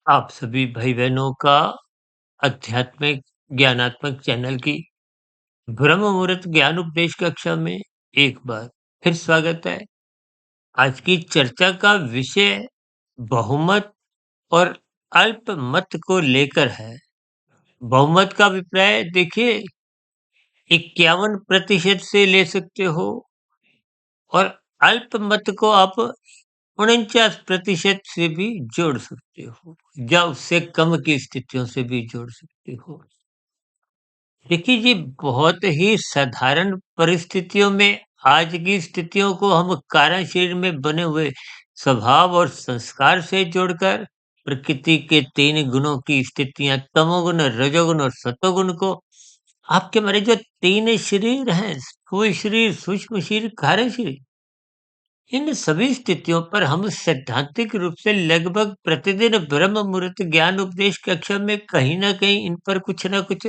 आप सभी भाई-बहनों का आध्यात्मिक ज्ञानात्मक चैनल की ब्रह्म मुहूर्त ज्ञान उपदेश कक्षा में एक बार फिर स्वागत है। आज की चर्चा का विषय बहुमत और अल्पमत को लेकर है। बहुमत का अभिप्राय देखिए 51% से ले सकते हो और अल्पमत को आप 49% से भी जोड़ सकते हो या उससे कम की स्थितियों से भी जोड़ सकते हो। देखिए, ये बहुत ही साधारण परिस्थितियों में आज की स्थितियों को हम कारण शरीर में बने हुए स्वभाव और संस्कार से जोड़कर प्रकृति के 3 गुणों की स्थितियाँ तमोगुण, रजोगुण और सतोगुण को आपके हमारे जो 3 शरीर हैं, स्थूल शरीर, सूक्ष्म शरीर, कारण शरीर, इन सभी स्थितियों पर हम सैद्धांतिक रूप से लगभग प्रतिदिन ब्रह्म मुहूर्त ज्ञान उपदेश कक्षा में कहीं न कहीं इन पर कुछ न कुछ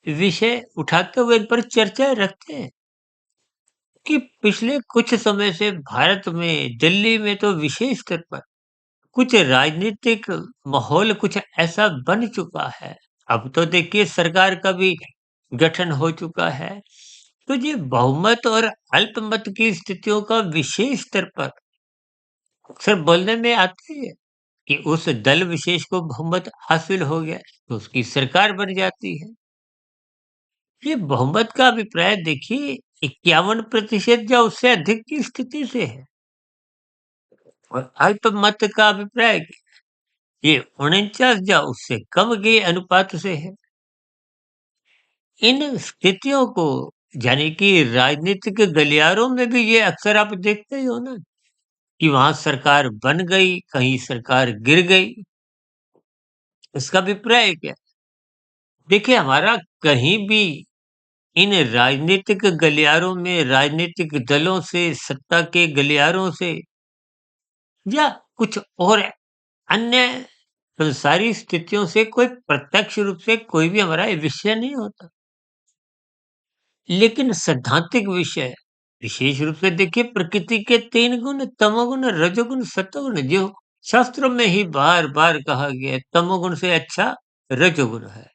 विषय उठाते हुए इन पर चर्चा रखते हैं कि पिछले कुछ समय से भारत में, दिल्ली में तो विशेष स्तर पर कुछ राजनीतिक माहौल कुछ ऐसा बन चुका है। अब तो देखिए सरकार का भी गठन हो चुका है। तो ये बहुमत और अल्पमत की स्थितियों का विशेष स्तर पर अक्सर बोलने में आती है कि उस दल विशेष को बहुमत हासिल हो गया, तो उसकी सरकार बन जाती है। ये बहुमत का अभिप्राय देखिए 51% या उससे अधिक की स्थिति से है और अल्पमत का अभिप्राय ये 49 या उससे कम के अनुपात से है। इन स्थितियों को यानी कि राजनीतिक गलियारों में भी ये अक्सर आप देखते ही हो ना कि वहां सरकार बन गई, कहीं सरकार गिर गई। इसका अभिप्राय क्या? देखिए हमारा कहीं भी इन राजनीतिक गलियारों में राजनीतिक दलों से, सत्ता के गलियारों से या कुछ और अन्य संसारी स्थितियों से कोई प्रत्यक्ष रूप से कोई भी हमारा ये विषय नहीं होता। लेकिन सैद्धांतिक विषय विशेष रूप से देखिए प्रकृति के 3 गुण तमोगुण, रजोगुण, सतोगुण जो शास्त्रों में ही बार-बार कहा गया है, तमोगुण से अच्छा रजोगुण है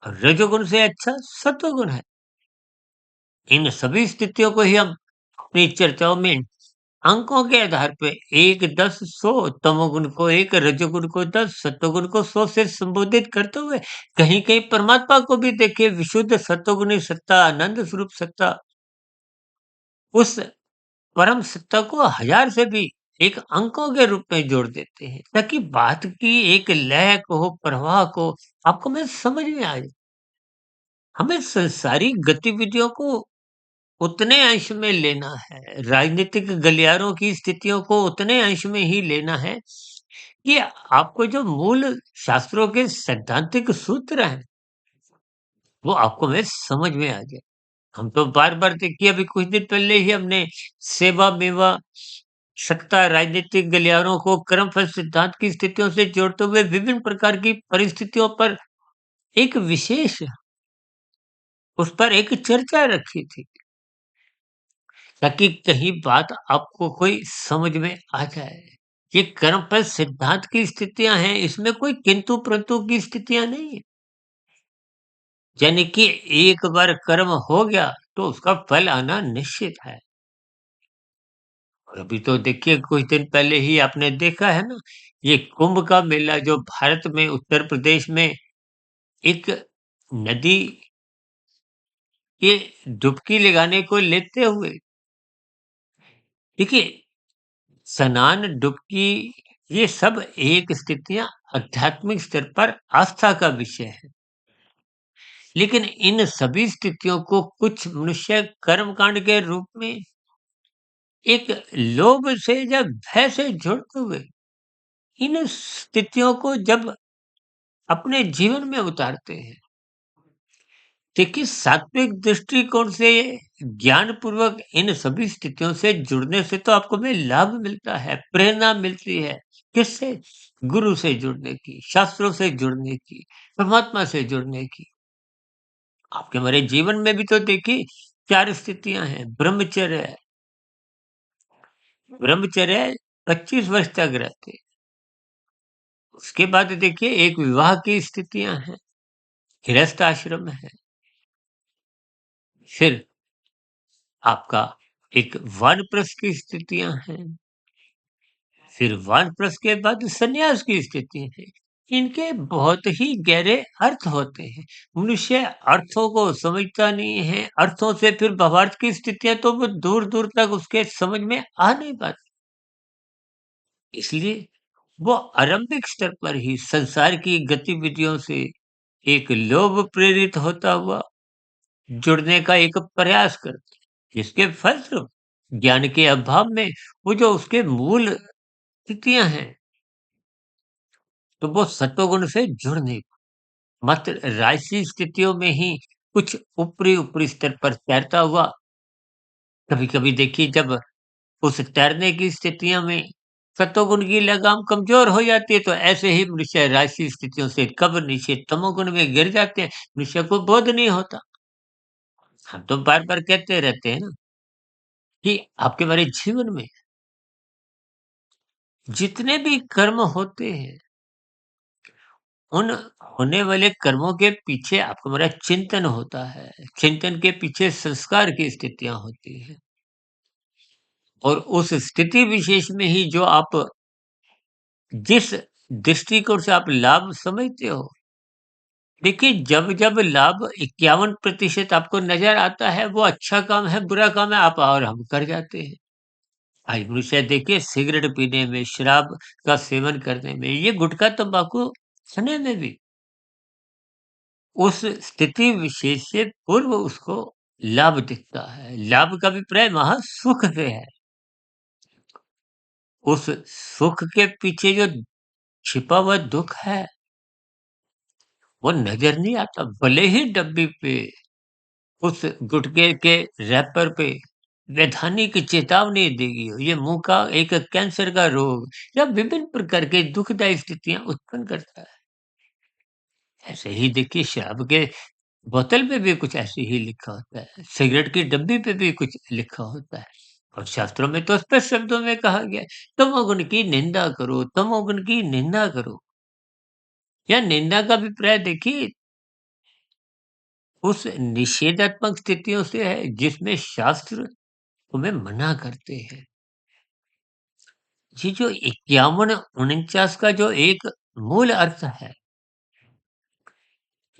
और रजोगुण से अच्छा सतोगुण है। इन सभी स्थितियों को ही हम अपनी चर्चाओं में अंकों के आधार पे 1, 10, 100 तमोगुण को 1, रजोगुण को 10, सतोगुण को 100 से संबोधित करते हुए कहीं-कहीं परमात्मा को भी देखिए विशुद्ध सतोगुणी सत्ता, आनंद स्वरूप सत्ता, उस परम सत्ता को 1000 से भी एक अंकों के रूप में जोड़ देते हैं, ताकि बात की एक लय को, प्रवाह को आपको मैं समझ में आ जाए। हमें संसारी गतिविधियों को उतने अंश में लेना है, राजनीतिक गलियारों की स्थितियों को उतने अंश में ही लेना है कि आपको जो मूल शास्त्रों के सैद्धांतिक सूत्र हैं, वो आपको में समझ में आ जाए। हम तो बार-बार देखिए अभी कुछ दिन पहले ही हमने सेवा-मेवा, सत्ता, राजनीतिक गलियारों को कर्मफल सिद्धांत की स्थितियों से जोड़ते हुए विभिन्न प्रकार की परिस्थितियों पर एक विशेष उस पर एक चर्चा रखी थी। ताकि कहीं बात आपको कोई समझ में आ जाए। ये कर्मफल सिद्धांत की स्थितियाँ हैं, इसमें कोई किंतु-परंतु की स्थितियाँ नहीं है। यानी कि एक बार कर्म हो गया, तो उसका फल आना निश्चित है। और अभी तो देखिए कुछ दिन पहले ही आपने देखा है ना, ये कुंभ का मेला जो भारत में उत्तर प्रदेश में एक नदी के डुबकी लगाने को लेते हुए देखिए स्नान, डुबकी ये सब एक स्थितियाँ आध्यात्मिक स्तर पर आस्था का विषय है। लेकिन इन सभी स्थितियों को कुछ मनुष्य कर्मकांड के रूप में एक लोभ से या भय से जुड़ते हुए इन स्थितियों को जब अपने जीवन में उतारते हैं, देखिए सात्विक दृष्टिकोण से ज्ञान पूर्वक इन सभी स्थितियों से जुड़ने से तो आपको में लाभ मिलता है, प्रेरणा मिलती है। किससे? गुरु से जुड़ने की, शास्त्रों से जुड़ने की, परमात्मा से जुड़ने की। आपके हमारे जीवन में भी तो देखिए 4 स्थितियाँ हैं। ब्रह्मचर्य 25 वर्ष तक रहते हैं। उसके बाद देखिए एक विवाह की स्थितियाँ हैं, गृहस्थ आश्रम है, फिर आपका एक वानप्रस्थ की स्थितियाँ हैं, फिर वानप्रस्थ के बाद सन्यास की स्थिति है। इनके बहुत ही गहरे अर्थ होते हैं। मनुष्य अर्थों को समझता नहीं है, अर्थों से फिर भावार्थ की स्थितियाँ तो वो दूर-दूर तक उसके समझ में आ नहीं पाती। इसलिए वो आरंभिक स्तर पर ही संसार की गतिविधियों से एक लोभ प्रेरित होता हुआ जुड़ने का एक प्रयास करते हैं, जिसके फलस्वरूप ज्ञान के अभाव में वो जो उसके मूल स्थितियाँ हैं, तो वो सत्वगुण से जुड़ नहीं मात्र राजसी स्थितियों में ही कुछ ऊपरी-ऊपरी स्तर पर तैरता हुआ, कभी-कभी देखिए जब उस तैरने की स्थितियों में सत्वगुण की लगाम कमजोर हो जाती है, तो ऐसे ही मनुष्य राजसी स्थितियों से कब नीचे तमोगुण में गिर जाते हैं, मनुष्य को बोध नहीं होता। हम तो बार-बार कहते रहते हैं ना कि आपके हमारे जीवन में जितने भी कर्म होते हैं, उन होने वाले कर्मों के पीछे आपका हमारा चिंतन होता है। चिंतन के पीछे संस्कार की स्थितियाँ होती हैं और उस स्थिति विशेष में ही जो आप जिस दृष्टिकोण से आप लाभ समझते हो, देखिए जब-जब लाभ 51% आपको नज़र आता है, वो अच्छा काम है, बुरा काम है, आप और हम कर जाते हैं। आज मनुष्य देखिए सिगरेट पीने में, शराब का सेवन करने में, ये गुटखा, तम्बाकू खाने में भी उस स्थिति विशेष से पूर्व उसको लाभ दिखता है। लाभ का अभिप्राय वहाँ सुख से है। उस सुख के पीछे जो छिपा हुआ दुःख है, वो नज़र नहीं आता। भले ही डब्बी पे, उस गुटखे के रैपर पे वैधानिक चेतावनी दी गई हो, ये मुँह का एक कैंसर का रोग या विभिन्न प्रकार के दुखदायी स्थितियाँ उत्पन्न करता है। ऐसे ही देखिए शराब के बोतल पे भी कुछ ऐसे ही लिखा होता है, सिगरेट की डब्बी पे भी कुछ लिखा होता है और शास्त्रों में तो स्पष्ट शब्दों में कहा गया है, तमोगुण की निंदा करो, तमोगुण की निंदा करो। या निंदा का अभिप्राय देखिए उस निषेधात्मक स्थितियों से है जिसमें शास्त्र तुम्हें मना करते हैं। ये जो 51-49 का जो एक मूल अर्थ है,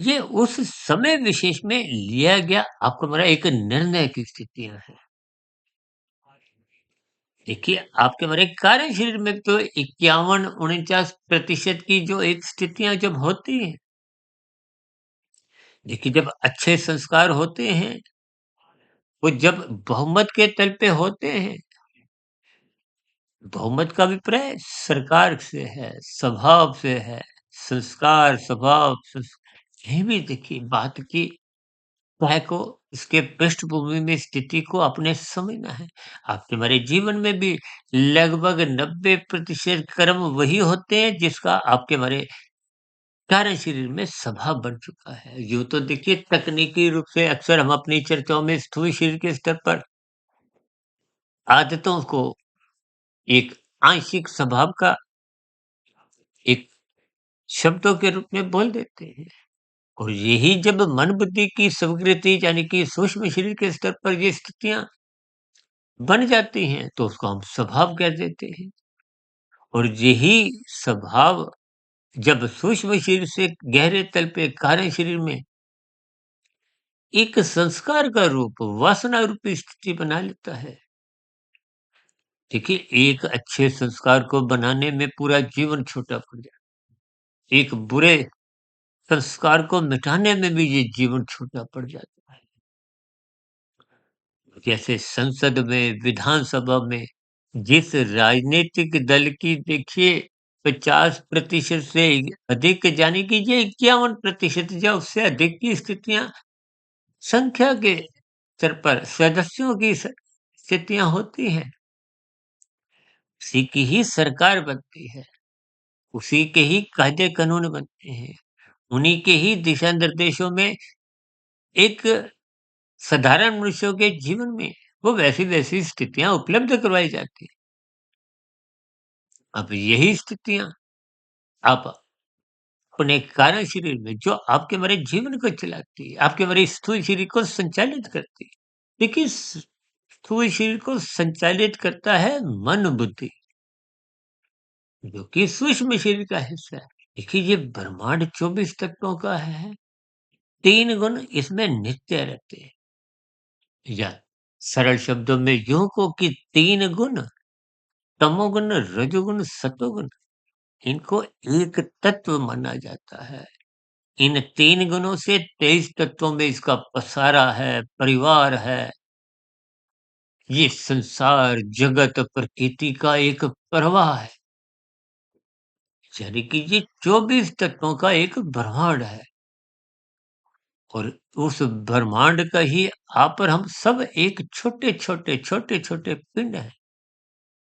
ये उस समय विशेष में लिया गया आपका हमारा एक निर्णय की स्थितियाँ हैं। देखिए, आपके हमारे कार्य शरीर में तो 51-49% की जो एक स्थितियाँ जब होती हैं, देखिए जब अच्छे संस्कार होते हैं, वो जब बहुमत के तल पे होते हैं, बहुमत का अभिप्राय सरकार से है, स्वभाव से है, संस्कार, स्वभाव, यही भी देखिए बात की काय को इसके पृष्ठभूमि में स्थिति को अपने समझना है। आपके हमारे जीवन में भी लगभग 90% कर्म वही होते हैं जिसका आपके हमारे कार्य शरीर में स्वभाव बन चुका है। यूँ तो देखिए तकनीकी रूप से अक्सर हम अपनी चर्चाओं में स्थूल शरीर के स्तर पर आदतों को एक आंशिक स्वभाव का एक शब्दों के रूप में बोल देते हैं। और यही जब मन बुद्धि की स्वीकृति यानी कि सूक्ष्म शरीर के स्तर पर ये स्थितियाँ बन जाती हैं, तो उसको हम स्वभाव कह देते हैं। और यही स्वभाव जब सूक्ष्म शरीर से गहरे तल पे कारण शरीर में एक संस्कार का रूप, वासना रूपी स्थिति बना लेता है। देखिए, एक अच्छे संस्कार को बनाने में पूरा जीवन छोटा पड़ जाता है। एक बुरे संस्कार को मिटाने में भी ये जीवन छोटा पड़ जाता है। जैसे संसद में, विधानसभा में जिस राजनीतिक दल की देखिए 50% से अधिक यानी कि ये 51% या उससे अधिक की स्थितियाँ संख्या के स्तर पर सदस्यों की स्थितियाँ होती हैं, उसी की ही सरकार बनती है, उसी के ही कायदे कानून बनते हैं, उन्हीं के ही दिशा निर्देशों में एक साधारण मनुष्यों के जीवन में वो वैसी-वैसी स्थितियाँ उपलब्ध करवाई जाती हैं। अब यही स्थितियाँ आप अपने कारण शरीर में जो आपके हमारे जीवन को चलाती है, आपके हमारे स्थूल शरीर को संचालित करती है। देखिए स्थूल शरीर को संचालित करता है मन बुद्धि, जो कि सूक्ष्म शरीर का हिस्सा है। देखिए ये ब्रह्मांड 24 तत्वों का है। 3 गुण इसमें नित्य रहते हैं। या सरल शब्दों में यूं को कि 3 गुण, तमोगुण, रजोगुण, सतोगुण, इनको एक तत्व माना जाता है। इन 3 गुणों से 23 तत्वों में इसका पसारा है, परिवार है। ये संसार, जगत, प्रकृति का एक प्रवाह है। यानी कि ये 24 तत्वों का एक ब्रह्मांड है। और उस ब्रह्मांड का ही आप और हम सब एक छोटे-छोटे, छोटे-छोटे पिंड हैं।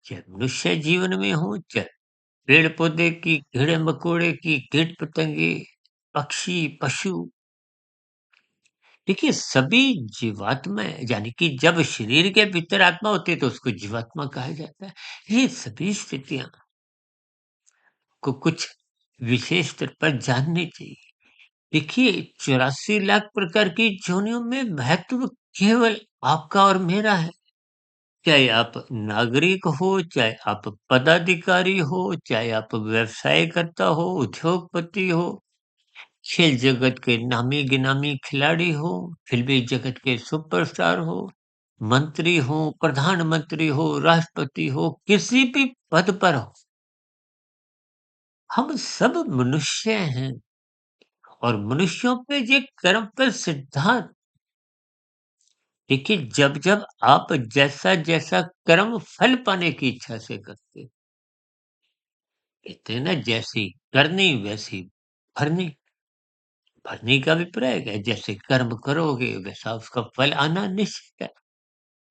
चाहे मनुष्य जीवन में हो, चाहे पेड़-पौधे की, कीड़े-मकोड़े की, कीट-पतंगे, पक्षी, पशु, देखिए सभी जीवात्माएँ, यानी कि जब शरीर के भीतर आत्मा होती है तो उसको जीवात्मा कहा जाता है। ये सभी स्थितियाँ को कुछ विशेष स्तर पर जाननी चाहिए। देखिए 84 लाख प्रकार की योनियों में महत्व केवल आपका और मेरा है। चाहे आप नागरिक हो, चाहे आप पदाधिकारी हो, चाहे आप व्यवसाय करता हो, उद्योगपति हो, खेल जगत के नामी-गिनामी खिलाड़ी हो, फ़िल्मी जगत के सुपरस्टार हो, मंत्री हो, प्रधानमंत्री हो, राष्ट्रपति हो, किसी भी पद पर हो, हम सब मनुष्य हैं। और मनुष्यों पे ये कर्म पर सिद्धांत, देखिए जब-जब आप जैसा-जैसा कर्म फल पाने की इच्छा से करते, कहते हैं ना जैसी करनी वैसी भरनी। भरनी का अभिप्राय क्या है? जैसे कर्म करोगे वैसा उसका फल आना निश्चित है।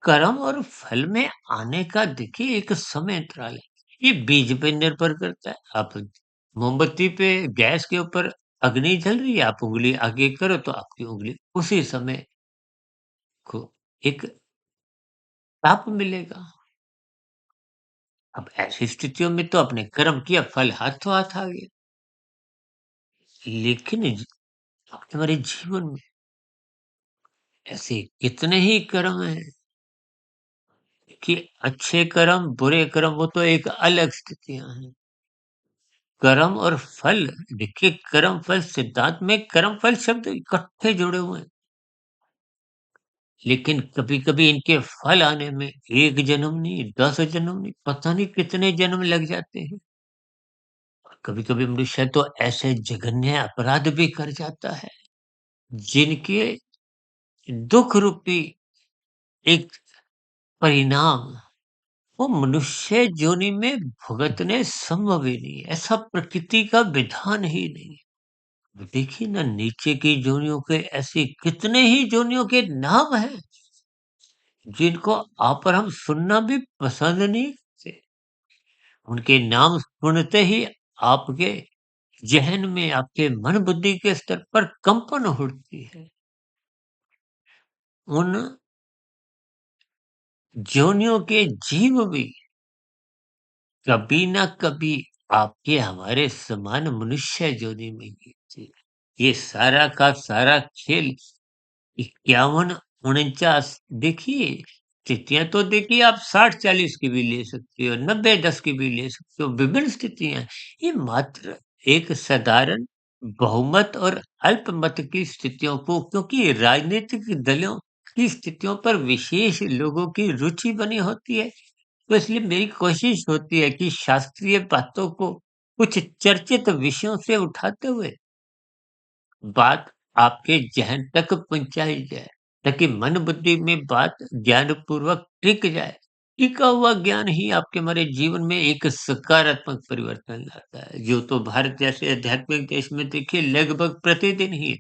कर्म और फल में आने का देखिए एक समय अंतराल है। ये बीज पे निर्भर करता है। आप मोमबत्ती पे गैस के ऊपर अग्नि जल रही है, आप उँगली आगे करो तो आपकी उँगली उसी समय को एक ताप मिलेगा। अब ऐसी स्थितियों में तो अपने कर्म किया फल हाथों हाथ आ गया। लेकिन हमारे जीवन में ऐसे कितने ही कर्म हैं कि अच्छे कर्म, बुरे कर्म वो तो एक अलग स्थितियाँ हैं। कर्म और फल, देखिए कर्म फल सिद्धांत में कर्म फल शब्द इकट्ठे जुड़े हुए हैं। लेकिन कभी-कभी इनके फल आने में 1 जन्म नहीं, 10 जन्म नहीं, पता नहीं कितने जन्म लग जाते हैं। कभी-कभी मनुष्य तो ऐसे जघन्य अपराध भी कर जाता है, जिनके दुःख रूपी एक परिणाम वो मनुष्य योनि में भुगतने संभव ही नहीं है। ऐसा प्रकृति का विधान ही नहीं है। देखिए ना नीचे की योनियों के ऐसे कितने ही योनियों के नाम हैं, जिनको आप और हम सुनना भी पसंद नहीं करते। उनके नाम सुनते ही आपके ज़हन में, आपके मन बुद्धि के स्तर पर कंपन उठती है। उन योनियों के जीव भी कभी ना कभी आपके हमारे समान मनुष्य योनि में ही थे। ये सारा का सारा खेल 51 49, देखिए स्थितियां तो देखिए आप 60-40 की भी ले सकते हो, 90-10 की भी ले सकते हो, विभिन्न स्थितियां। ये मात्र एक साधारण बहुमत और अल्पमत की स्थितियों को, क्योंकि राजनीतिक दलों की स्थितियों पर विशेष लोगों की रुचि बनी होती है, तो इसलिए मेरी कोशिश होती है कि शास्त्रीय बातों को कुछ चर्चित विषयों से उठाते हुए बात आपके ज़हन तक पहुँचाई जाए, ताकि मन बुद्धि में बात ज्ञानपूर्वक टिक जाए। टिका हुआ ज्ञान ही आपके हमारे जीवन में एक सकारात्मक परिवर्तन लाता है, जो तो भारत जैसे आध्यात्मिक देश में देखिए लगभग प्रतिदिन ही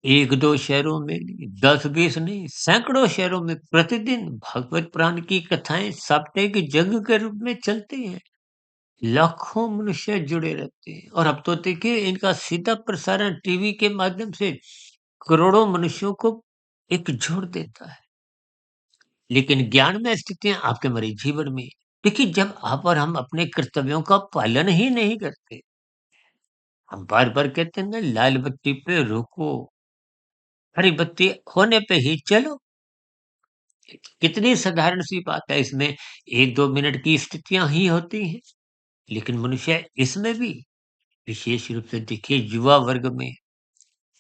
1-2 शहरों में नहीं, 10-20 नहीं, सैकड़ों शहरों में प्रतिदिन भागवत पुराण की कथाएँ साप्ताहिक यज्ञ के रूप में चलती हैं। लाखों मनुष्य जुड़े रहते हैं और अब तो देखिए इनका सीधा प्रसारण टीवी के माध्यम से करोड़ों मनुष्यों को एक जोड़ देता है। लेकिन ज्ञान में स्थितियाँ आपके हमारे जीवन में देखिए, जब आप और हम अपने कर्तव्यों का पालन ही नहीं करते, हम बार-बार कहते हैं ना लाल बत्ती पे रुको, हरी बत्ती होने पे ही चलो। कितनी साधारण सी बात है, इसमें 1-2 मिनट की स्थितियाँ ही होती हैं। लेकिन मनुष्य इसमें भी विशेष रूप से देखिए युवा वर्ग में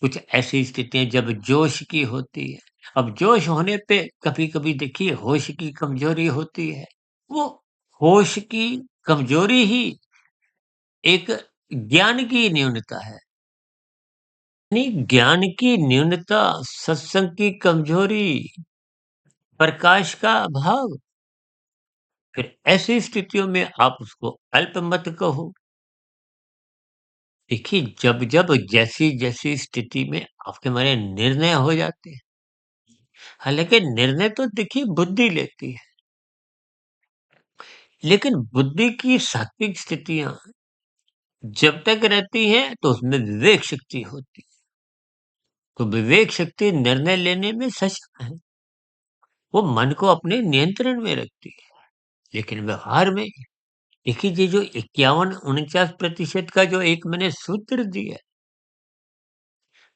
कुछ ऐसी स्थितियाँ जब जोश की होती है। अब जोश होने पे कभी-कभी देखिए होश की कमजोरी होती है। वो होश की कमजोरी ही एक ज्ञान की न्यूनता है। यानी ज्ञान की न्यूनता, सत्संग की कमजोरी, प्रकाश का अभाव, फिर ऐसी स्थितियों में आप उसको अल्प मत कहो। देखिए, जब-जब जैसी-जैसी स्थिति में आपके हमारे निर्णय हो जाते हैं, हालाँकि निर्णय तो देखिए बुद्धि लेती है, लेकिन बुद्धि की सात्विक स्थितियाँ जब तक रहती हैं तो उसमें विवेक शक्ति होती है। तो विवेक शक्ति निर्णय लेने में सक्षम है, वो मन को अपने नियंत्रण में रखती है। लेकिन व्यवहार में देखिए ये जो 51-49% का जो एक मैंने सूत्र दिया है,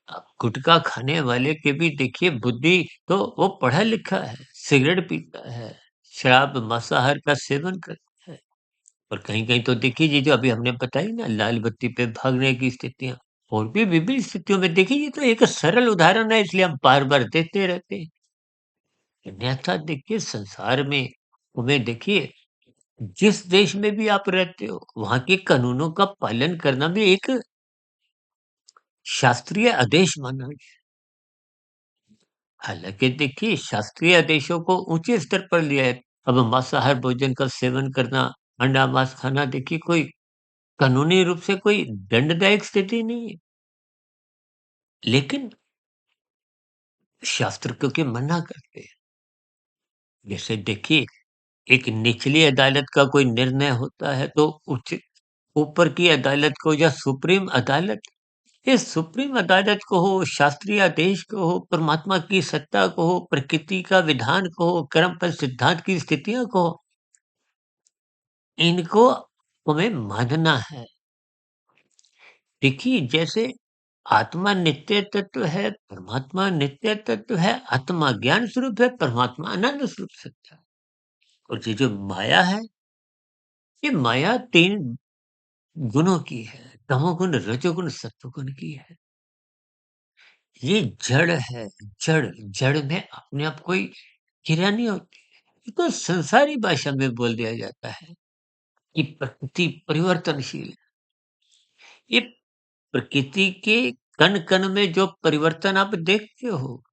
अब गुटखा खाने वाले के भी देखिए बुद्धि तो वो पढ़ा लिखा है, सिगरेट पीता है, शराब मांसाहार का सेवन करता है और कहीं-कहीं तो देखिए ये जो अभी हमने बताई ना लाल बत्ती पे भागने की स्थितियाँ और भी विभिन्न स्थितियों में देखिए ये तो एक सरल उदाहरण है इसलिए हम बार-बार देते रहते हैं। अन्यथा देखिए संसार में हमें देखिए जिस देश में भी आप रहते हो, वहाँ के कानूनों का पालन करना भी एक शास्त्रीय आदेश माना गया। हालाँकि देखिए शास्त्रीय आदेशों को ऊँचे स्तर पर लिया है। अब मांसाहार भोजन का सेवन करना, अंडा मांस खाना देखिए कोई कानूनी रूप से कोई दंडदायक स्थिति नहीं है। लेकिन शास्त्र क्योंकि मना करते हैं। जैसे देखिए एक निचली अदालत का कोई निर्णय होता है तो उच्च ऊपर की अदालत को या सुप्रीम अदालत इस सुप्रीम अदालत को हो, शास्त्रीय आदेश को हो, परमात्मा की सत्ता को हो, प्रकृति का विधान को हो, कर्मफल सिद्धांत की स्थितियों को हो, इनको हमें मानना है। देखिए, जैसे आत्मा नित्य तत्व है, परमात्मा नित्य तत्व है, आत्मा ज्ञान स्वरूप है, परमात्मा आनंद स्वरूप सत्ता है। और ये जो माया है, ये माया 3 गुणों की है, तमोगुण, रजोगुण, सत्वगुण की है। ये जड़ है, जड़, जड़ में अपने आप कोई क्रिया नहीं होती। तो संसारी भाषा में बोल दिया जाता है कि प्रकृति परिवर्तनशील है। ये प्रकृति के कण-कण में जो परिवर्तन आप देखते हो,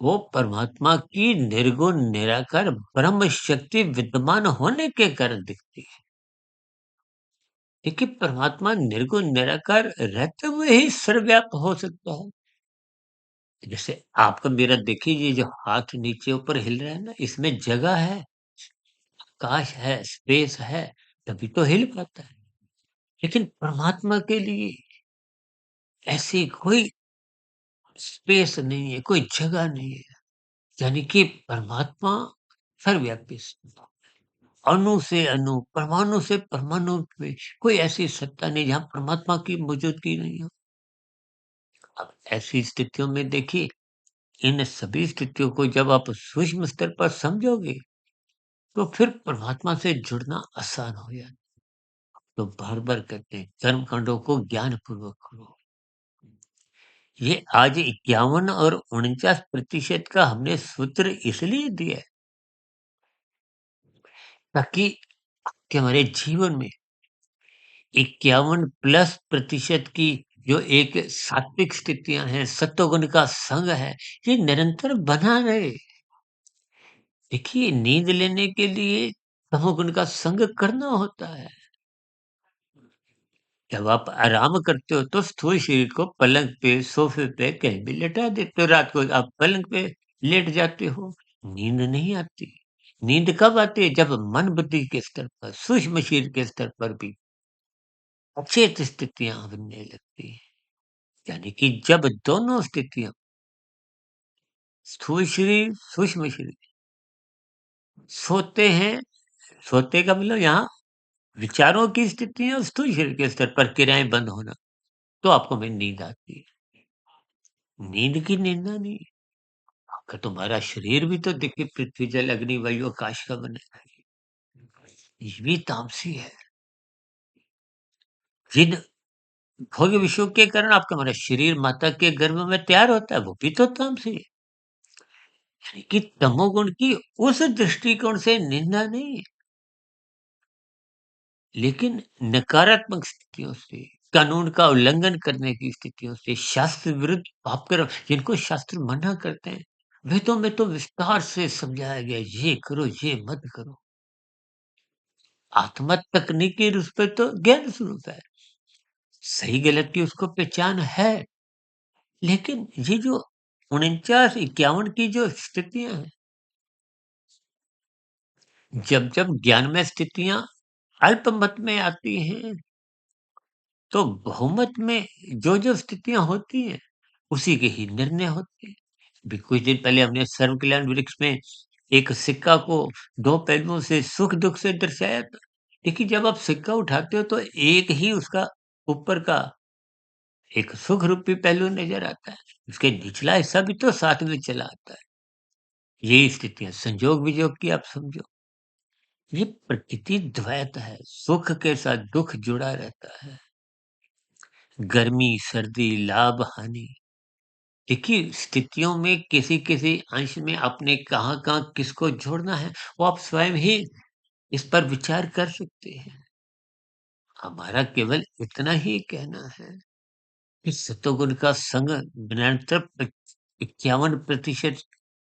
वो परमात्मा की निर्गुण निराकार ब्रह्म शक्ति विद्यमान होने के कारण दिखती है। देखिए परमात्मा निर्गुण निराकार रहते हुए ही सर्वव्यापी हो सकता है। जैसे आपका मेरा देखिए ये जो हाथ नीचे ऊपर हिल रहा है ना, इसमें जगह है, काश है, स्पेस है, तभी तो हिल पाता है। लेकिन परमात्मा के लिए ऐसी कोई स्पेस नहीं है, कोई जगह नहीं है। यानी कि परमात्मा सर्वव्यापी है। अणु से अणु, परमाणु से परमाणु में कोई ऐसी सत्ता नहीं जहाँ परमात्मा की मौजूदगी नहीं हो। अब ऐसी स्थितियों में देखिए, इन सभी स्थितियों को जब आप सूक्ष्म स्तर पर समझोगे, तो फिर परमात्मा से जुड़ना आसान हो जाता है। तो बार-बार कहते हैं, कर्म कांडों को ज्ञानपूर्वक करो। ये आज 51 और 49% का हमने सूत्र इसलिए दिया है, ताकि कि हमारे जीवन में 51% की जो एक सात्विक स्थितियाँ हैं, सत्वगुण का संग है, ये निरंतर बना रहे। देखिए, नींद लेने के लिए तमोगुण का संग करना होता है। जब आप आराम करते हो तो स्थूल शरीर को पलंग पे, सोफे पे कहीं भी लेटा देते हो। रात को आप पलंग पे लेट जाते हो, नींद नहीं आती। नींद कब आती है? जब मन बुद्धि के स्तर पर, सूक्ष्म शरीर के स्तर पर भी अचेत स्थितियाँ बनने लगती हैं। यानी कि जब दोनों स्थितियाँ स्थूल शरीर, सूक्ष्म शरीर सोते हैं, सोते का मतलब यहाँ विचारों की स्थितियाँ, स्थूल शरीर के स्तर पर क्रियाएँ बंद होना, तो आपको में नींद आती है। नींद की निंदा नहीं, आपका तुम्हारा शरीर भी तो देखिए पृथ्वी, जल, अग्नि, वायु, आकाश का बना है। ये भी तामसी है। जिन भोग विषयों के कारण आपका हमारा शरीर माता के गर्भ में तैयार होता है, वो भी तो तामसी है। यानी कि तमोगुण की उस दृष्टिकोण से निंदा नहीं है, लेकिन नकारात्मक स्थितियों से, कानून का उल्लंघन करने की स्थितियों से, शास्त्र विरुद्ध पाप कर्म जिनको शास्त्र मना करते हैं, वेदों में तो विस्तार से समझाया गया है, ये करो, ये मत करो। आत्मा तकनीकी रूप पे तो ज्ञान स्वरूप है, सही गलत की उसको पहचान है, लेकिन ये जो 49-51 की जो स्थितियां हैं, जब ज्ञान में स्थितियां अल्पमत में आती हैं, तो बहुमत में जो स्थितियां होती हैं, उसी के ही निर्णय होते हैं। अभी कुछ दिन पहले हमने सर्व कल्याण वृक्ष में एक सिक्का को दो पहलुओं से, सुख दुख से दर्शाया था। देखिए, जब आप सिक्का उठाते हो तो एक ही उसका ऊपर का एक सुख रूपी पहलू नजर आता है, उसके निचला हिस्सा भी तो साथ में चला आता है। यही स्थितियां संजोग विजोग की आप समझो, ये प्रकृति द्वैत है, सुख के साथ दुख जुड़ा रहता है, गर्मी सर्दी, लाभ हानि। देखिए, स्थितियों में किसी-किसी अंश में आपने कहाँ-कहाँ किसको जोड़ना है, वो आप स्वयं ही इस पर विचार कर सकते हैं। हमारा केवल इतना ही कहना है कि सतोगुण का संग निरंतर 51%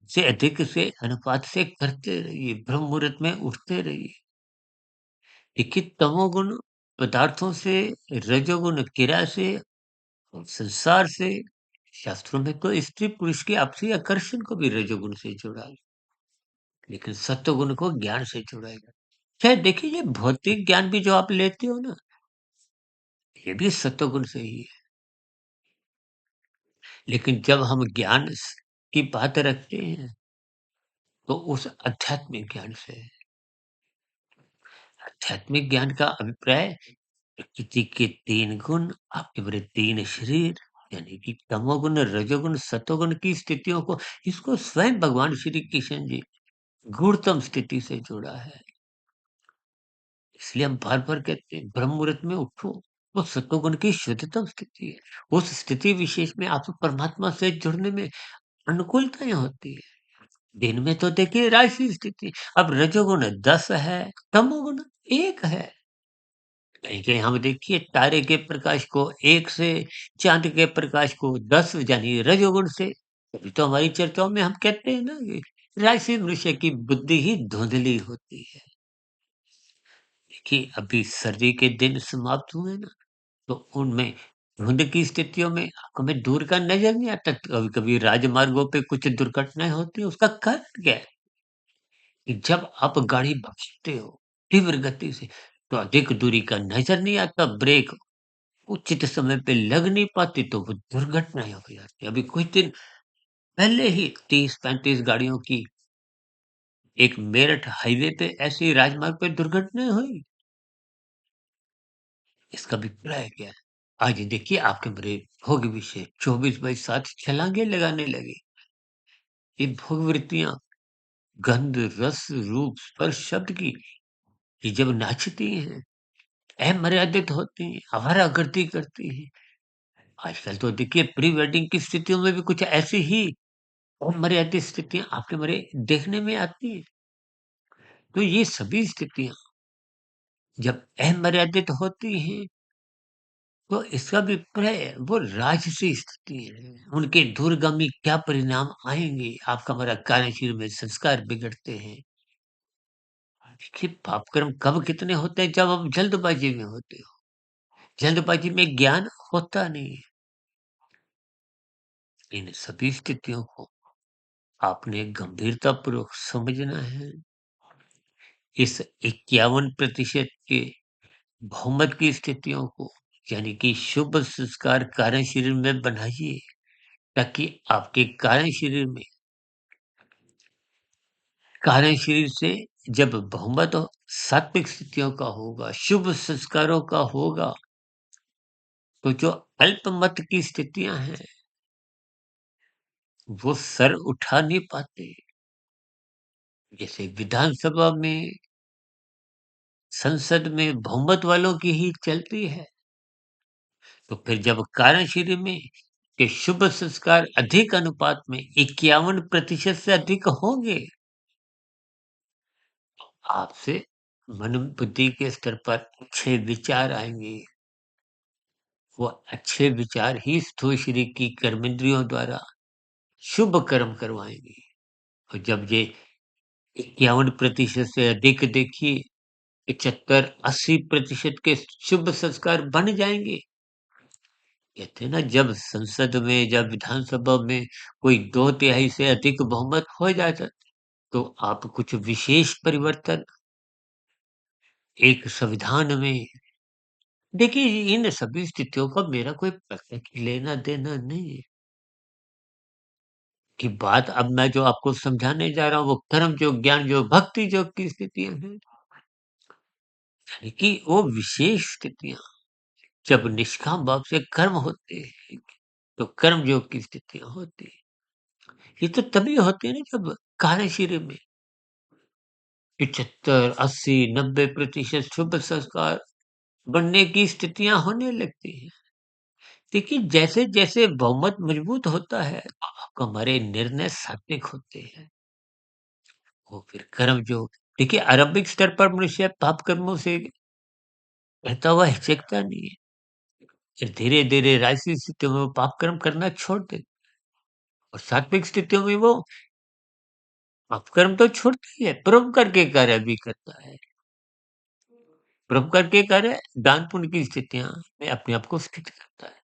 से अधिक से अनुपात से करते रहिए, ब्रह्म मुहूर्त में उठते रहिए। देखिए, तमोगुण पदार्थों से, रजोगुण क्रिया से और संसार से, शास्त्रों में तो स्त्री पुरुष के आपसी आकर्षण को भी रजोगुण से जोड़ा है, लेकिन सत्वगुण को ज्ञान से जोड़ा गया। चाहे देखिए, ये भौतिक ज्ञान भी जो आप लेते हो ना, ये भी सत्वगुण से ही है, लेकिन जब हम की बात रखते हैं, तो उस आध्यात्मिक ज्ञान से है। आध्यात्मिक ज्ञान का अभिप्राय प्रकृति के 3 गुण, आपके बड़े 3 शरीर, यानी कि तमोगुण, रजोगुण, सतोगुण की स्थितियों को, इसको स्वयं भगवान श्री कृष्ण जी गूढ़तम स्थिति से जोड़ा है। इसलिए हम बार-बार कहते हैं, ब्रह्म मुहूर्त में उठो, वो सतोगुण की शुद्धतम स्थिति है। उस स्थिति विशेष में आपको परमात्मा से जुड़ने में अनुकूलताएँ होती है। दिन में तो देखिए राशि स्थिति, अब रजोगुण 10 है, तमोगुण 1 है। कहीं-कहीं हम देखिए तारे के प्रकाश को 1 से, चाँद के प्रकाश को 10 यानी रजोगुण से। तभी तो हमारी चर्चाओं में हम कहते हैं ना कि राशि मनुष्य की बुद्धि ही धुंधली होती है। देखिए, अभी सर्दी के दिन समाप्त हुए ना, तो उनमें धुंध की स्थितियों में हमें दूर का नज़र नहीं आता। कभी-कभी राजमार्गों पे कुछ दुर्घटनाएँ होती हैं, उसका कारण क्या है? कि जब आप गाड़ी भगाते हो तीव्र गति से, तो अधिक दूरी का नज़र नहीं आता, ब्रेक उचित समय पे लग नहीं पाती, तो वो दुर्घटनाएँ हो जाती हैं। अभी कुछ दिन पहले ही 30-35 गाड़ियों की एक मेरठ हाईवे पे ऐसी राजमार्ग पे दुर्घटनाएँ हुई। इसका अभिप्राय क्या है? आज देखिए, आपके मेरे भोग विषय 24/7 छलांगे लगाने लगे। ये भोग वृत्तियाँ गंध, रस, रूप, स्पर्श, शब्द की, ये जब नाचती हैं, अमर्यादित होती हैं, आवारागर्दी करती हैं। आजकल तो देखिए प्री वेडिंग की स्थितियों में भी कुछ ऐसी ही अमर्यादित स्थितियाँ आपके मेरे देखने में आती हैं। तो ये सभी स्थितियाँ जब अमर्यादित होती हैं, तो इसका अभिप्राय वो राजसी स्थिति है। उनके दूरगामी क्या परिणाम आएँगे? आपका हमारा कार्यशील में संस्कार बिगड़ते हैं। देखिए, पाप कर्म कब कितने होते हैं? जब आप जल्दबाजी में होते हो। जल्दबाजी में ज्ञान होता नहीं है। इन सभी स्थितियों को आपने गंभीरतापूर्वक समझना है। इस 51% के बहुमत की स्थितियों को, यानी कि शुभ संस्कार कारण शरीर में बनाइए, ताकि आपके कारण शरीर में कारण शरीर से जब बहुमत सात्विक स्थितियों का होगा, शुभ संस्कारों का होगा, तो जो अल्पमत की स्थितियां हैं, वो सर उठा नहीं पाते। जैसे विधानसभा में, संसद में बहुमत वालों की ही चलती है, तो फिर जब कारण शरीर में के शुभ संस्कार अधिक अनुपात में 51% से अधिक होंगे, आपसे मन बुद्धि के स्तर पर अच्छे विचार आएंगे। वो अच्छे विचार ही स्थूल शरीर की कर्मेंद्रियों द्वारा शुभ कर्म करवाएंगे। और जब ये 51% से अधिक, देखिए 75-80% के शुभ संस्कार बन जाएंगे। कहते हैं ना, जब संसद में, जब विधानसभा में कोई 2/3 से अधिक बहुमत हो जाता, तो आप कुछ विशेष परिवर्तन एक संविधान में, देखिए इन सभी स्थितियों का मेरा कोई प्रत्यक्ष लेना देना नहीं है। कि बात अब मैं जो आपको समझाने जा रहा हूँ, वो कर्म योग, ज्ञान योग, भक्ति योग की स्थितियां हैं। यानी कि वो विशेष स्थितियां जब निष्काम भाव से कर्म होते हैं, तो कर्म योग की स्थितियां होती हैं। ये तो तभी होती है ना, जब कार्य शरीर में 75, 80, 90% शुभ संस्कार बनने की स्थितियां होने लगती हैं। देखिए जैसे जैसे बहुमत मजबूत होता है, हमारे निर्णय सात्विक होते हैं। वो फिर कर्म जो, देखिए आरंभिक स्तर पर मनुष्य पाप कर्मों से बहता हुआ हिचकता नहीं है। फिर धीरे धीरे राजसी स्थितियों में वो पाप कर्म करना छोड़ देता, और सात्विक स्थितियों में वो पाप कर्म तो छोड़ता ही है, परोपकार के कार्य भी करता है। परोपकार के कार्य, दान पुण्य की स्थितियां में अपने आप को स्थित करता है।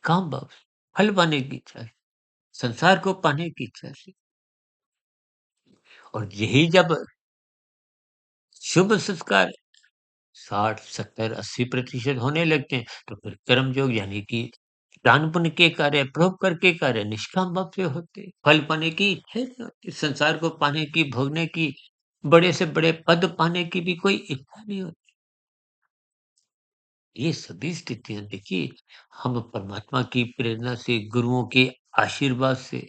काम भाव से, फल पाने की इच्छा से, संसार को पाने की इच्छा से। और यही जब शुभ संस्कार 60, 70, 80% होने लगते हैं, तो फिर कर्मयोग यानी कि दान पुण्य के कार्य, परोपकार के कार्य निष्काम भाव से होते हैं। फल पाने की इच्छा नहीं होती, संसार को पाने की, भोगने की, बड़े से बड़े पद पाने की भी कोई इच्छा नहीं होती। ये सभी स्थितियां देखिए, हम परमात्मा की प्रेरणा से, गुरुओं के आशीर्वाद से,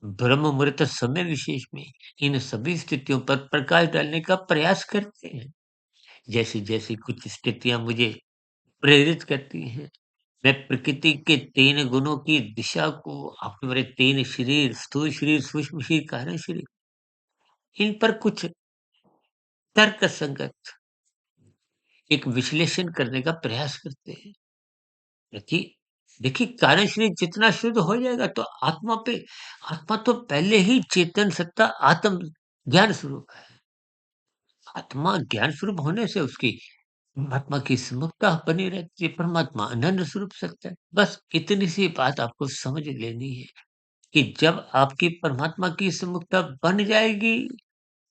ब्रह्म मुहूर्त समय विशेष में इन सभी स्थितियों पर प्रकाश डालने का प्रयास करते हैं। जैसी जैसी कुछ स्थितियां मुझे प्रेरित करती हैं, मैं प्रकृति के 3 गुणों की दिशा को, आपके मेरे 3 शरीर, स्थूल शरीर, सूक्ष्म शरीर, कारण शरीर, इन पर कुछ तर्क संगत एक विश्लेषण करने का प्रयास करते हैं। देखिए देखिए कारण शरीर जितना शुद्ध हो जाएगा, तो आत्मा पे, आत्मा तो पहले ही चेतन सत्ता आत्म ज्ञान स्वरूप है। आत्मा ज्ञान स्वरूप होने से उसकी परमात्मा की सुमुखता बनी रहती है, परमात्मा आनंद स्वरूप सकता है। बस इतनी सी बात आपको समझ लेनी है कि जब आपकी परमात्मा की सुमुखता बन जाएगी,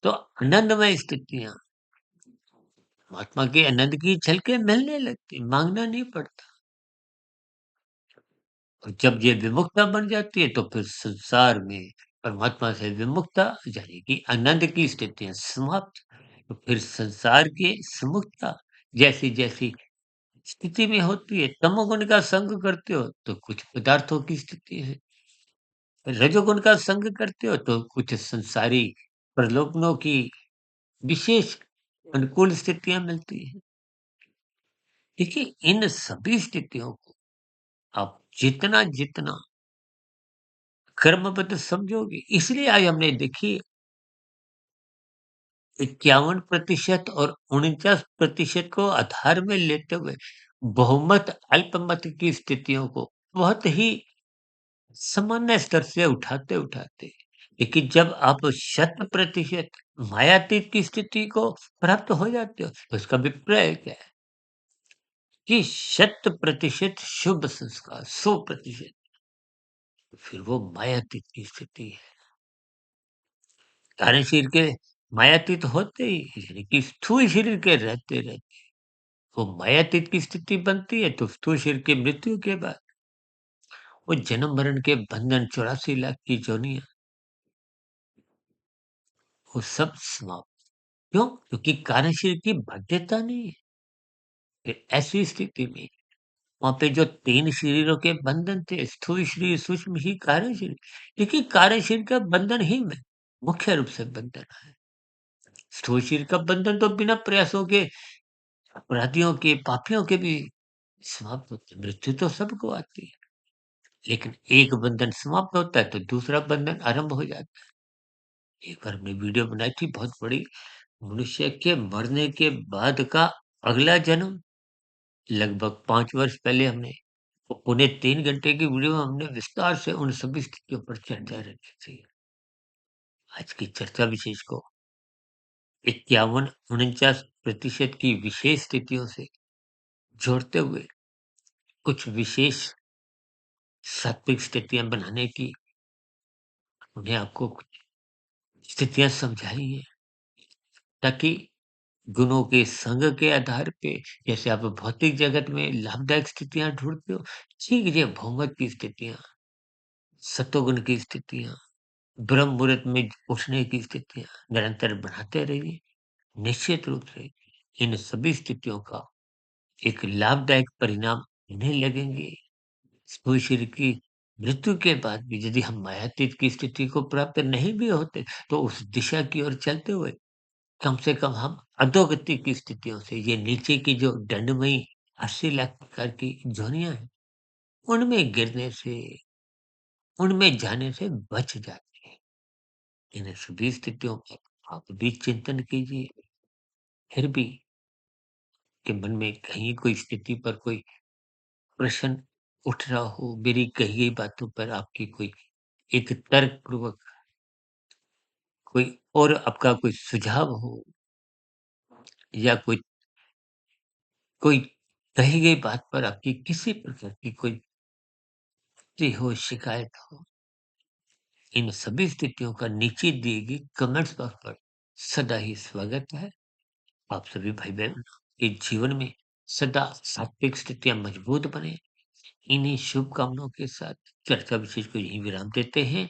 तो आनंदमय स्थितियां, परमात्मा के आनंद की झलकें मिलने लगती, मांगना नहीं पड़ता। और जब ये विमुखता बन जाती है, तो फिर संसार में परमात्मा से विमुखता यानी कि आनंद की स्थितियां समाप्त। तो फिर संसार के समुखता जैसी जैसी स्थिति में होती है, तमोगुण का संग करते हो तो कुछ पदार्थों की स्थिति है, रजोगुण का संग करते हो तो कुछ संसारी प्रलोभनों की विशेष अनुकूल स्थितियां मिलती हैं। देखिए इन सभी स्थितियों को आप जितना जितना कर्मबद्ध समझोगे, इसलिए आज हमने देखिए 51% और 49% को आधार में लेते हुए बहुमत अल्पमत की स्थितियों को बहुत ही सामान्य स्तर से उठाते उठाते, लेकिन जब आप 100% मायातीत की स्थिति को प्राप्त हो जाते हो, तो इसका अभिप्राय क्या है कि 100% शुभ संस्कार, 100%, फिर वो मायातीत की स्थिति है। कारण शरीर के मायातीत होते ही, यानी कि स्थूल शरीर के रहते रहते वो मायातीत की स्थिति बनती है, तो स्थूल शरीर की मृत्यु के बाद वो जन्म मरण के बंधन, 84 लाख की जोनियां, वो सब समाप्त। क्यों? क्योंकि कार्यशरीर की बाध्यता नहीं है। फिर ऐसी स्थिति में वहाँ पे जो 3 शरीरों के बंधन थे, स्थूल शरीर, सूक्ष्म शरीर, कार्य शरीर। देखिए कार्य शरीर का बंधन ही में मुख्य रूप से बंधन है। स्थूल शरीर का बंधन तो बिना प्रयासों के, अपराधियों के, पापियों के भी समाप्त होते हैं। मृत्यु तो सबको आती है, लेकिन एक बंधन समाप्त होता है तो दूसरा बंधन आरंभ हो जाता है। एक बार हमने वीडियो बनाई थी बहुत बड़ी, मनुष्य के मरने के बाद का अगला जन्म। लगभग 5 वर्ष पहले हमने पौने 3 घंटे की वीडियो में हमने विस्तार से उन सभी स्थितियों पर चर्चा रखी थी। आज की चर्चा विशेष को 51-49% की विशेष स्थितियों से जोड़ते हुए कुछ विशेष सात्विक स्थितियां बनाने की, उन्हें आपको कुछ स्थितियां समझाई है, ताकि गुणों के संग के आधार पे, जैसे आप भौतिक जगत में लाभदायक स्थितियां ढूंढते हो, ठीक ये भौतिक की स्थितियां, सतोगुण की स्थितियां, ब्रह्म मुहूर्त में उठने की स्थितियां निरंतर बढ़ाते रहिए। निश्चित रूप से इन सभी स्थितियों का एक लाभदायक परिणाम मिलने लगेंगे। स्थूल शरीर की मृत्यु के बाद भी यदि हम मायातीत की स्थिति को प्राप्त नहीं भी होते, तो उस दिशा की ओर चलते हुए कम से कम हम अधोगति की स्थितियों से, ये नीचे की जो दंडमयी 80 लाख प्रकार की जोनियां हैं, उनमें गिरने से, उनमें जाने से बच जाते हैं। इन सभी स्थितियों पर आप भी चिंतन कीजिए। फिर भी के मन में कहीं कोई स्थिति पर कोई प्रश्न उठ रहा हो, मेरी कही गई बातों पर आपकी कोई एक तर्क पूर्वक कोई और आपका कोई सुझाव हो, या कोई कोई कही गई बात पर आपकी किसी प्रकार की कोई त्रुटि हो, शिकायत हो, इन सभी स्थितियों का नीचे दिए गए कमेंट्स बॉक्स पर सदा ही स्वागत है। आप सभी भाई बहन के जीवन में सदा सात्विक स्थितियां मजबूत बने, इन्हीं शुभकामनाओं के साथ चर्चा विशेष को यहीं विराम देते हैं।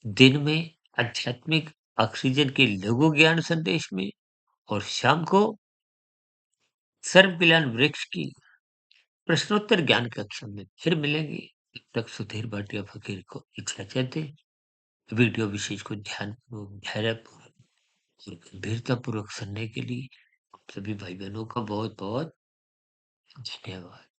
दिन में आध्यात्मिक ऑक्सीजन के लघु ज्ञान संदेश में, और शाम को सर्व कल्याण वृक्ष की प्रश्नोत्तर ज्ञान कक्षा में फिर मिलेंगे। तब तक सुधीर भाटिया फकीर को इजाजत दें। वीडियो विशेष को ध्यानपूर्वक, धैर्यपूर्वक और गंभीरतापूर्वक सुनने के लिए आप सभी भाई बहनों का बहुत बहुत धन्यवाद।